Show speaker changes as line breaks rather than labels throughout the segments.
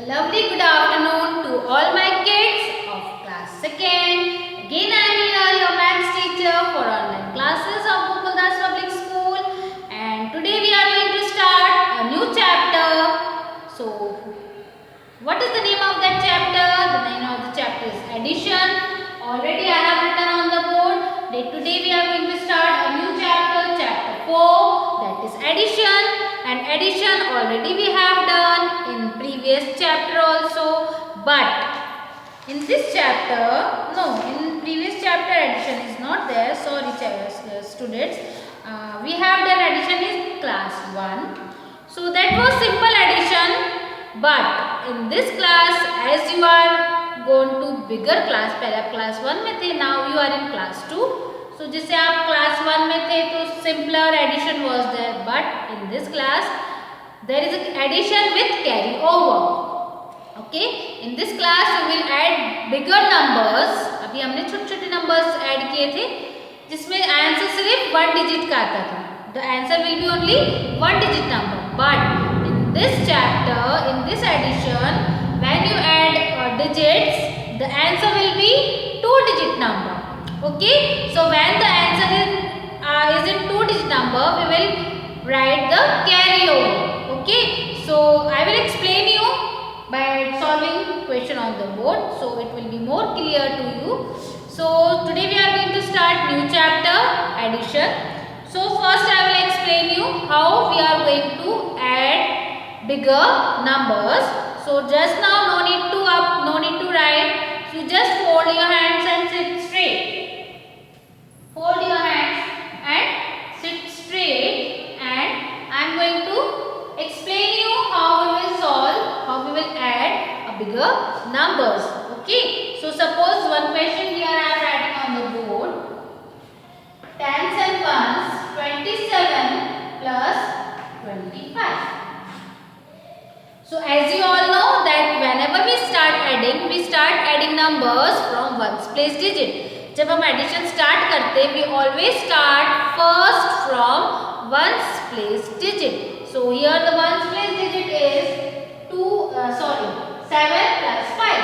A lovely good afternoon to all my kids of class 2nd. Again I am here, your maths teacher for online classes of Gokuldas Public School, and today we are going to start a new chapter. So what is the name of that chapter? The name of the chapter is addition. Already I have written on the board. Today we are going to start a new chapter, chapter 4, that is addition. And addition already we have done in previous chapter also, but in this chapter, no, in previous chapter addition is not there. Sorry students, we have done addition in class 1. So that was simple addition, but in this class, as you are going to bigger class, पहले आप class 1 में थे, now you are in class 2. So जैसे आप class 1 में थे तो simpler addition was there, but in this class there is an addition with carry over. Okay, in this class you will add bigger numbers. अभी हमने छोटे-छोटे numbers add किए थे जिसमें answer सिर्फ 1 digit का आता था. The answer will be only 1 digit number. But in this chapter, in this addition, when you add digits, the answer will be 2 digit number. Okay, so when the answer is in 2 digit number, we will write the carry over. Okay, so I will explain you by solving question on the board, so it will be more clear to you. So today we are going to start new chapter, addition. So first I will explain you how we are going to add bigger numbers. So just now no need to write. You just fold your hands and sit straight. Hold your hands and sit straight, and I am going to explain you how we will solve, how we will add a bigger numbers. Okay. So suppose one question here I am writing on the board. Tens and ones, 27 plus 25. So as you all know that whenever we start adding numbers from ones place digit. जब हम addition start करते we always start first from ones place digit. So here the ones place digit is 7 plus 5.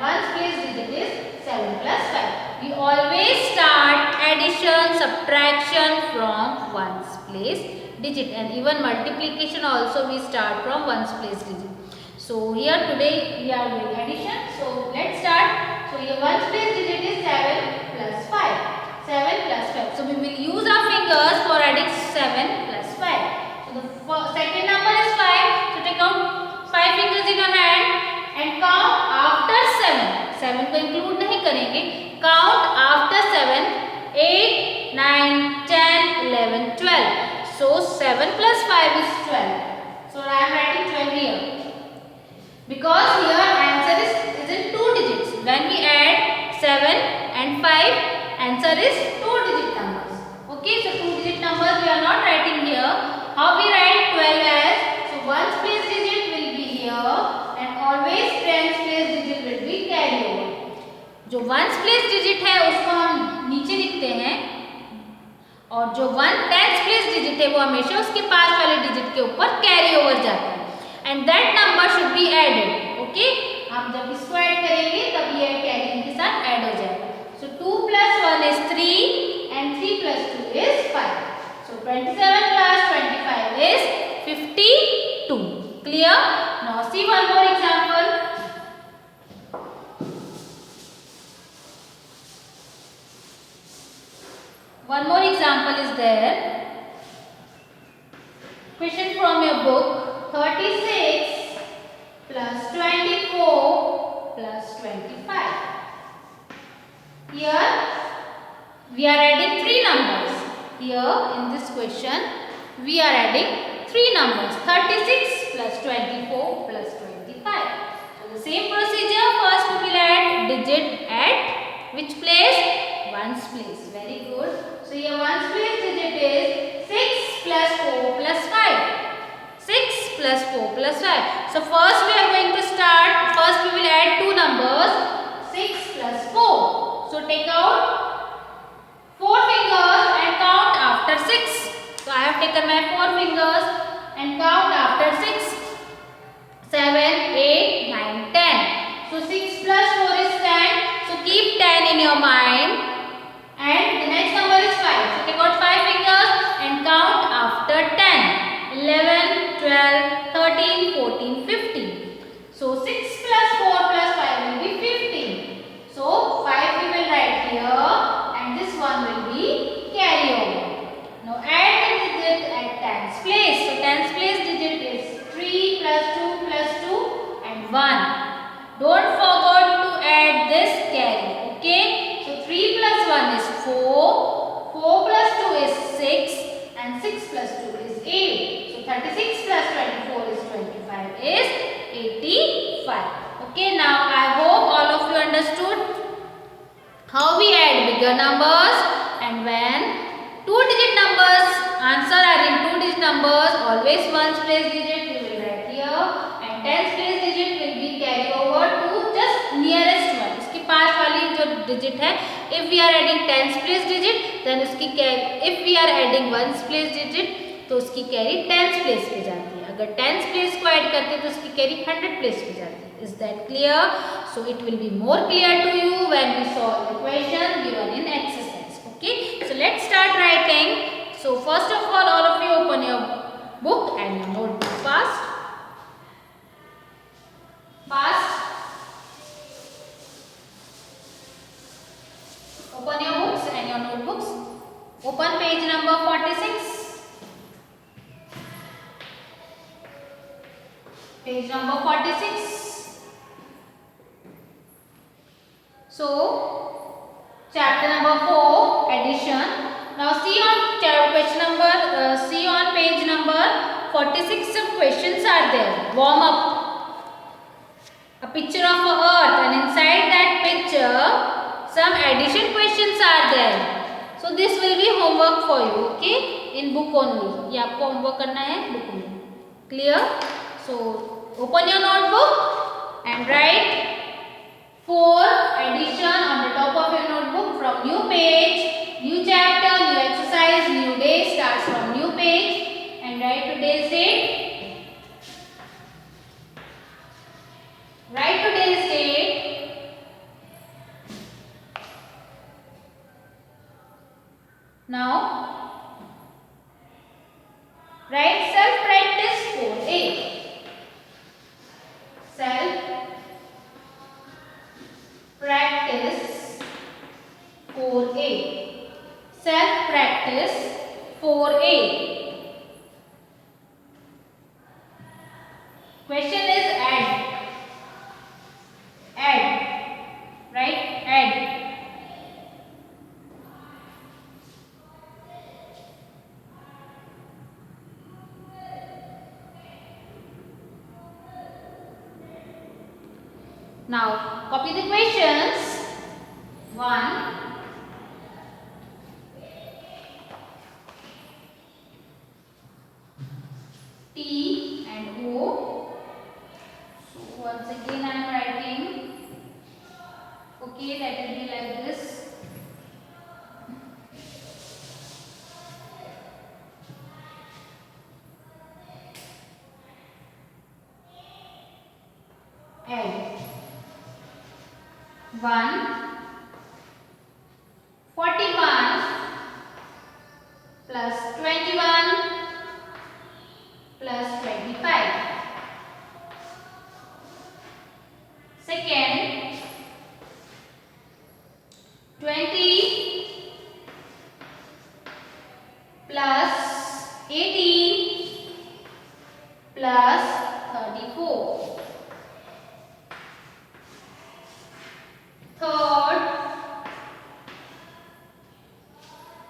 Ones place digit is 7 plus 5. We always start addition, subtraction from ones place digit, and even multiplication also we start from ones place digit. So here today we are doing addition. So let's start. So here ones place digit is 7 plus 5. 7 plus 5. So we will use our fingers for adding 7 plus 5. So the second number is 5. So take out 5 fingers in your hand and count after 7. 7 को include नहीं करेंगे. Count after 7. 8, 9, 10, 11, 12. So 7 plus 5 is 12. So I am writing 12 here. Because here answer is in 2 digits. When we add 7 and 5, answer is 2 digit numbers. Okay, so 2 digit numbers we are not writing here. How we write 12 as? So ones place digit will be here, and always tens place digit will be carry over. जो ones place digit है उसको हम नीचे लिखते हैं, और जो tens place digit है वो हमेशा उसके पास वाले digit के ऊपर carry over जाता है. And that number should be added. Okay, हम जब इसको ऐड करेंगे तब ये कैरिंग के साथ ऐड हो जाएगा. So 2 plus 1 is 3 and 3 plus 2 is 5. So 27 plus 25 is 52. Clear? Now see one more example. One more example is there. Question from your book. 36 plus 24 plus 25. Here we are adding 3 numbers. Here in this question we are adding 3 numbers. 36 plus 24 plus 25. So the same procedure. First we will add digit at which place? Ones place. Very good. So here ones place digit is 6 plus 4 plus 5. 6 plus 4 plus 5. So first we are going to start. First we will add 2 numbers. 6 plus 4. So take out 4 fingers and count after 6. So I have taken my 4 fingers and count after 6. 7, 8, 9, So 6 plus 4 is 10. So keep 10 in your mind. And the next number is 5. So take out 5 fingers and count after 10. 11, 12, 13, 14, 15. So 6 plus 4 plus 5 will be 15. So 5 we will write here and this one will be carry over. Now add the digit at tens place. So tens place digit is 3 plus 2 plus 2 and 1. Don't forget to add this carry. Okay. So 3 plus 1 is 4. 4 plus 2 is 6 and 6 plus 2 is 8. So 36 plus 24 is 25 is 85. Okay. Now I hope all of you understood how we add bigger numbers, and when two-digit numbers answer are in two-digit numbers, always ones place digit we will write here and tens place digit will be carry over to just nearest one. इसके पास वाली जो digit है, if we are adding tens place digit then उसकी carry, if we are adding ones place digit तो उसकी carry tens place पे जाती है. अगर tens place को add करते हैं तो उसकी carry 100 place पे जाती है. Is that clear? So it will be more clear to you when we solve the question given in exercise. Okay. So let's start writing. So first of all of you open your book and your notebook fast. Fast. Open your books and your notebooks. Open page number 46. Page number 46. So, chapter number 4, addition. Now, see on page number 46. Some questions are there. Warm up. A picture of a earth, and inside that picture, some addition questions are there. So, this will be homework for you. Okay, in book only. ये आपको homework करना है book में. Clear? So, open your notebook and write 4 addition on the top of your notebook from new page, new chapter, new exercise, new day starts from new page and write today's date. Write today's date. Now, write self-practice 4A. Practice 4A. Self-practice 4A. Question is add. Add. Right? Add. Now, copy the questions. 1. T and O. So, once again I am writing. Okay, that will be like this. Add. 1, 41 plus 21 plus 25. Second, 20 plus 18 plus 34. Third,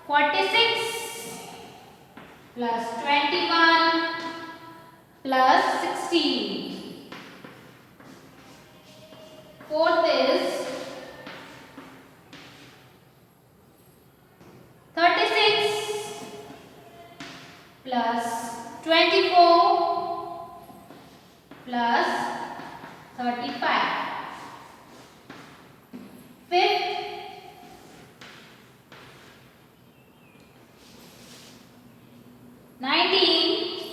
46 plus 21 plus 16. Fourth is 36 plus 24 plus 35. Fifth, 19,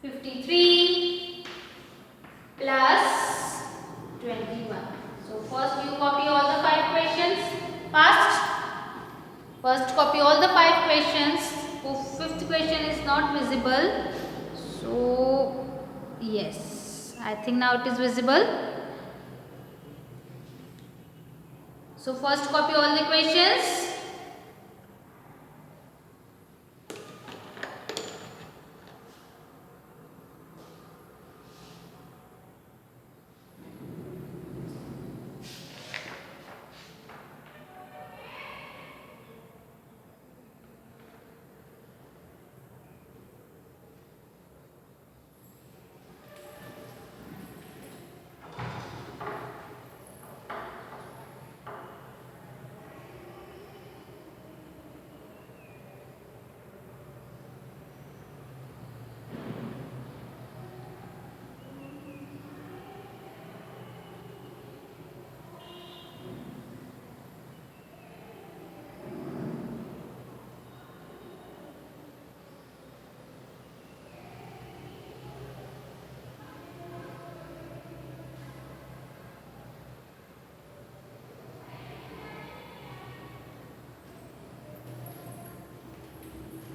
53 plus First copy all the 5 questions. Fifth question is not visible. So yes, I think now it is visible. So first copy all the questions.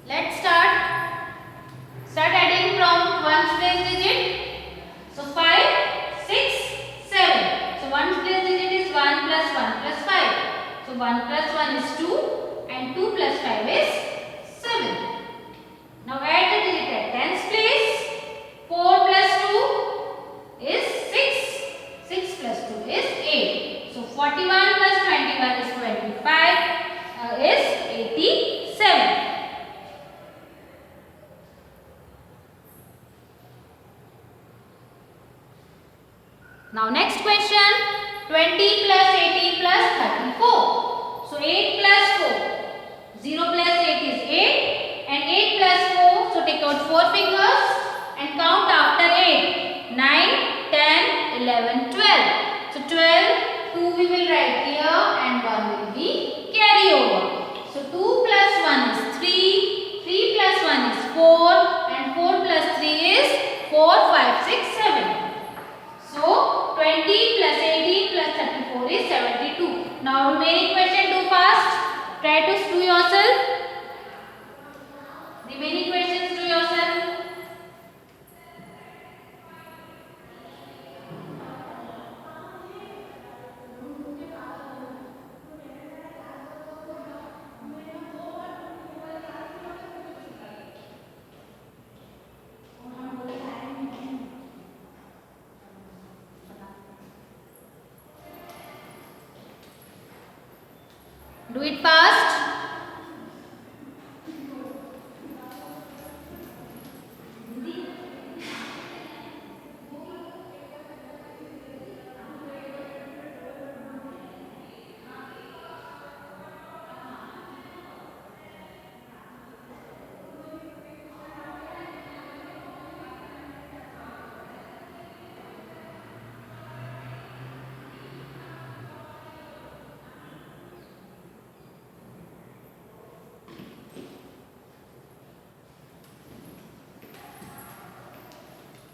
Let's start. Start adding from ones place digit. So 5, 6, 7. So ones place digit is 1 plus 1 plus 5. So 1 plus 1 is 2 and 2 plus 5 is 7. Now add the digit at tens place. 4 plus 2 is 6. 6 plus 2 is 8. So 41 plus 21 is 25 is 87. Now next question, 20 plus 18 plus 34. So 8 plus 4, 0 plus 8 is 8 and 8 plus 4, so take out 4 fingers and count after 8, 9, 10, 11, 12. So 12, 2 we will write here and 1 will be carry over. So 2 plus 1 is 3, 3 plus 1 is 4 and 4 plus 3 is 4, 5, 6, 7. So 20 plus 18 plus 34 is 72. Now remaining question do fast. Try to do yourself. Remaining questions do yourself. Do it fast.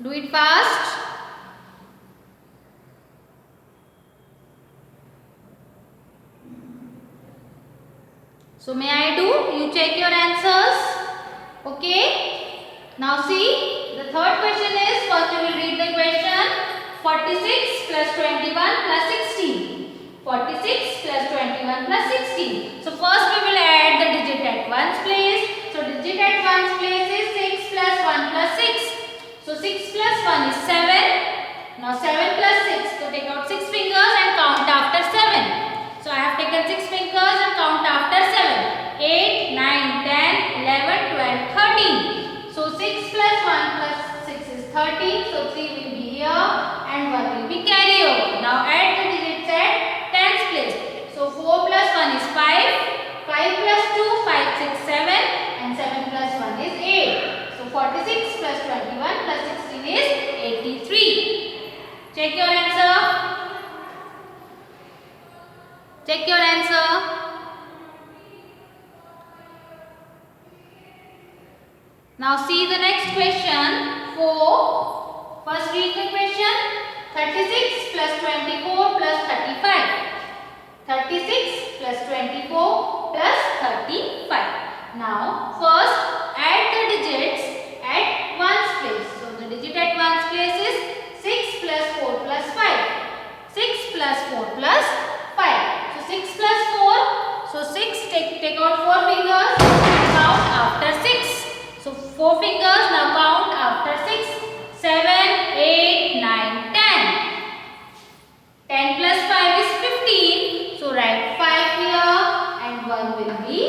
Do it fast. So may I do? You check your answers. Okay. Now see, the third question is, first we will read the question. 46 plus 21 plus 16. 46 plus 21 plus 16. So first we will add the digit at ones place. So digit at ones place is 6 plus 1 plus 6. So 6 plus 1 is 7. Now 7 plus 6. So take out 6 fingers and count after 7. So I have taken 6 fingers and count after 7. 8, 9, 10, 11, 12, 13. So 6 plus 1 plus 6 is 13. So 3 will be here and 1 will be carry over. Now add the digits at tens place. So 4 plus 1 is 5. 5 plus 2, 5, 6, 7 and 7 plus 1 is 8. So 46 plus 21 plus 16 is 83. Check your answer. Check your answer. Now see the next question. 4. First read the question. 36 plus 24 plus 35. 36 plus 24 plus 35. Now first add the digits at ones place. So the digit at ones place is 6 plus 4 plus 5. 6 plus 4 plus 5. So 6 plus 4. So 6, take out 4 fingers, count after 6. So 4 fingers, now count after 6. 7, 8, 9, 10. 10 plus 5 is 15. So write 5 here and 1 will be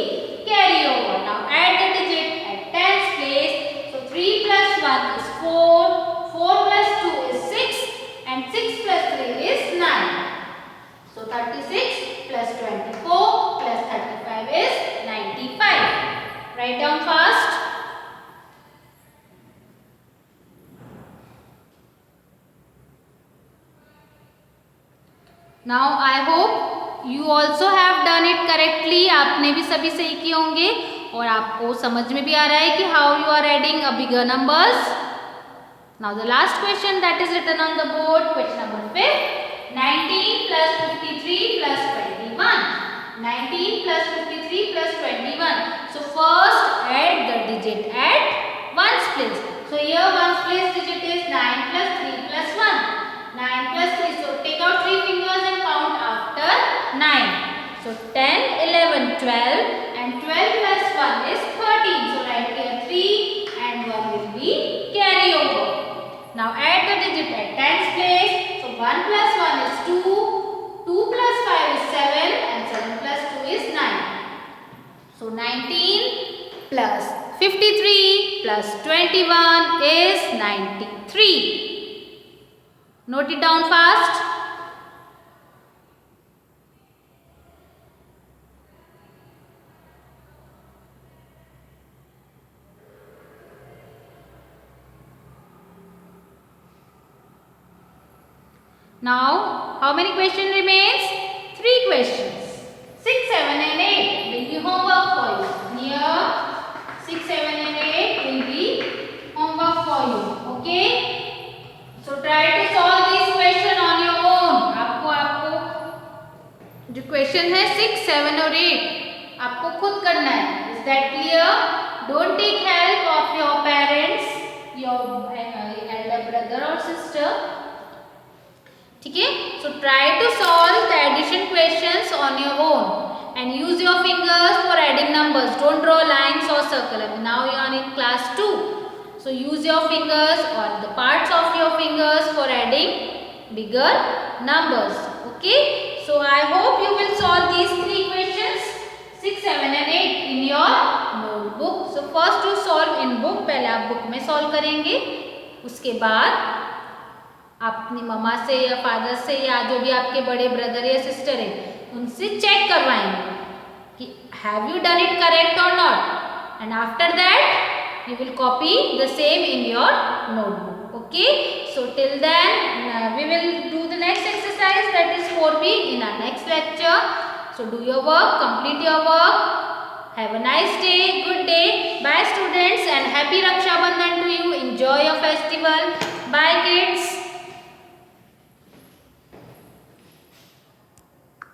carry over. Now add the digit at tens place. So 3 plus 1 is 4. 4 plus 2 is 6. And 6 plus 3 is 9. So 36 plus 24 plus 35 is 95. Write down fast. Now I hope you also have done it correctly. आपने भी सभी सही किए होंगे और आपको समझ में भी आ रहा है कि how you are adding a bigger numbers. Now the last question that is written on the board, question number 5. 19 plus 53 plus 21. 19 plus 53 plus 21. So first add the digit at ones place. So here ones place digit is 9 plus 3 plus 1. 9 plus 3. So take out 3 fingers and count after 9. So 10, 11, 12 and 12 plus 1 is 13. So write here 3 and 1 will be carry over. Now add the digit at tens place. So 1 plus 1 is 2. 2 plus 5 is 7 and 7 plus 2 is 9. So 19 plus 53 plus 21 is 93. Note it down fast. Now, how many questions remains? 3 questions. 6, 7 and 8 will be homework for you. Here, 6, 7 and 8 will be homework for you. Okay? So try to solve this question on your own. आपको जो question है 6, 7 और 8 आपको खुद करना है. Is that clear? Don't take help of your parents, your elder brother or sister. ठीक है? So try to solve the addition questions on your own and use your fingers for adding numbers. Don't draw lines or circle. Now you are in class 2. So use your fingers or the parts of your fingers for adding bigger numbers. Okay? So I hope you will solve these 3 questions 6, 7 and 8 in your notebook. So first to solve in book. पहले आप book में solve करेंगे. उसके बाद आप अपनी मम्मा से या फादर से या जो भी आपके बड़े ब्रदर या सिस्टर है उनसे चेक करवाएंगे कि have you done it correct और not and after that you will copy the same in your notebook. Okay, so till then we will do the next exercise, that is 4B, in our next lecture. So do your work, complete your work. Have a nice day, good day. Bye students and happy Raksha Bandhan to you. Enjoy your festival. Bye kids.